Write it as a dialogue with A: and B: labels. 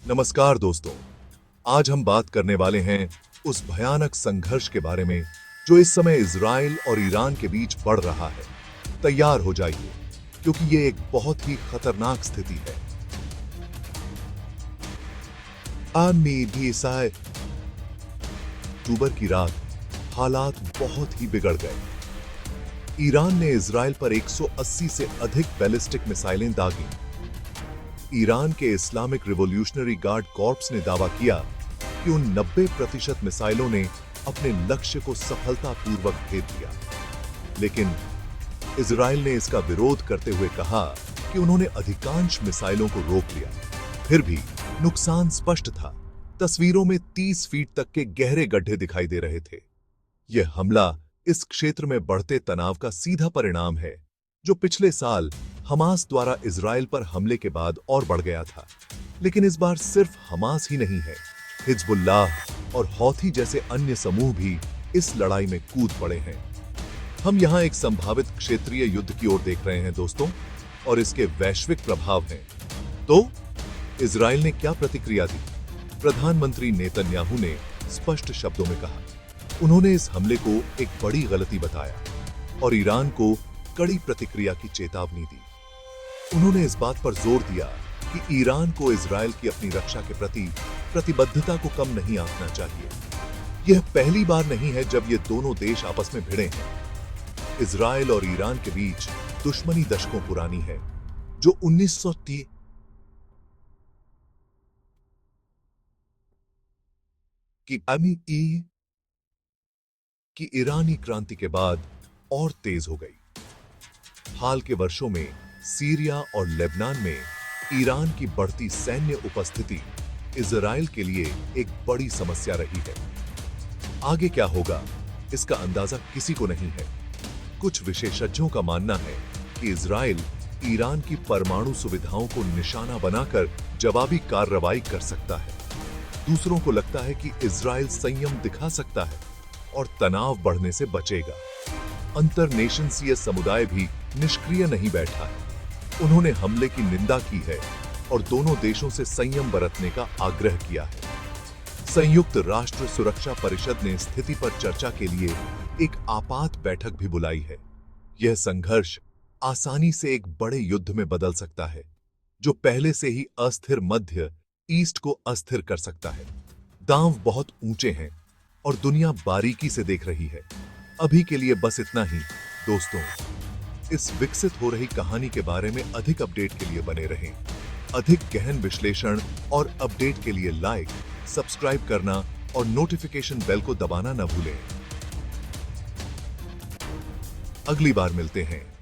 A: नमस्कार दोस्तों, आज हम बात करने वाले हैं उस भयानक संघर्ष के बारे में जो इस समय इजराइल और ईरान के बीच बढ़ रहा है। तैयार हो जाइए, क्योंकि ये एक बहुत ही खतरनाक स्थिति है। अक्टूबर की रात हालात बहुत ही बिगड़ गए। ईरान ने इजराइल पर 180 से अधिक बैलिस्टिक मिसाइलें दागीं। ईरान के इस्लामिक रिवॉल्यूशनरी गार्ड कॉर्प्स ने दावा किया कि उन 90% मिसाइलों ने अपने लक्ष्य को सफलतापूर्वक भेद दिया, लेकिन इजराइल ने इसका विरोध करते हुए कहा कि उन्होंने अधिकांश मिसाइलों को रोक लिया। फिर भी नुकसान स्पष्ट था। तस्वीरों में 30 फीट तक के गहरे गड्ढे दिखाई दे रहे थे। यह हमला इस क्षेत्र में बढ़ते तनाव का सीधा परिणाम है, जो पिछले साल हमास द्वारा इजराइल पर हमले के बाद और बढ़ गया था। लेकिन इस बार सिर्फ हमास ही नहीं है, हिजबुल्लाह और हौथी जैसे अन्य समूह भी इस लड़ाई में कूद पड़े हैं। हम यहां एक संभावित क्षेत्रीय युद्ध की ओर देख रहे हैं दोस्तों, और इसके वैश्विक प्रभाव हैं। तो इजराइल ने क्या प्रतिक्रिया दी? प्रधानमंत्री नेतन्याहू ने स्पष्ट शब्दों में कहा। उन्होंने इस हमले को एक बड़ी गलती बताया और ईरान को कड़ी प्रतिक्रिया की चेतावनी दी। उन्होंने इस बात पर जोर दिया कि ईरान को इजराइल की अपनी रक्षा के प्रति प्रतिबद्धता को कम नहीं आंकना चाहिए। यह पहली बार नहीं है जब ये दोनों देश आपस में भिड़े हैं। इजराइल और ईरान के बीच दुश्मनी दशकों पुरानी है, जो 1930 की ईरानी क्रांति के बाद और तेज हो गई। हाल के वर्षों में सीरिया और लेबनान में ईरान की बढ़ती सैन्य उपस्थिति इजराइल के लिए एक बड़ी समस्या रही है। आगे क्या होगा, इसका अंदाजा किसी को नहीं है। कुछ विशेषज्ञों का मानना है कि इजराइल ईरान की परमाणु सुविधाओं को निशाना बनाकर जवाबी कार्रवाई कर सकता है। दूसरों को लगता है कि इजराइल संयम दिखा सकता है और तनाव बढ़ने से बचेगा। अंतर्नेशनल समुदाय भी निष्क्रिय नहीं बैठा है। उन्होंने हमले की निंदा की है और दोनों देशों से संयम बरतने का आग्रह किया है। संयुक्त राष्ट्र सुरक्षा परिषद ने स्थिति पर चर्चा के लिए एक आपात बैठक भी बुलाई है। यह संघर्ष आसानी से एक बड़े युद्ध में बदल सकता है, जो पहले से ही अस्थिर मध्य ईस्ट को अस्थिर कर सकता है। दांव बहुत ऊंचे हैं और दुनिया बारीकी से देख रही है। अभी के लिए बस इतना ही दोस्तों। इस विकसित हो रही कहानी के बारे में अधिक अपडेट के लिए बने रहें। अधिक गहन विश्लेषण और अपडेट के लिए लाइक, सब्सक्राइब करना और नोटिफिकेशन बेल को दबाना न भूलें। अगली बार मिलते हैं।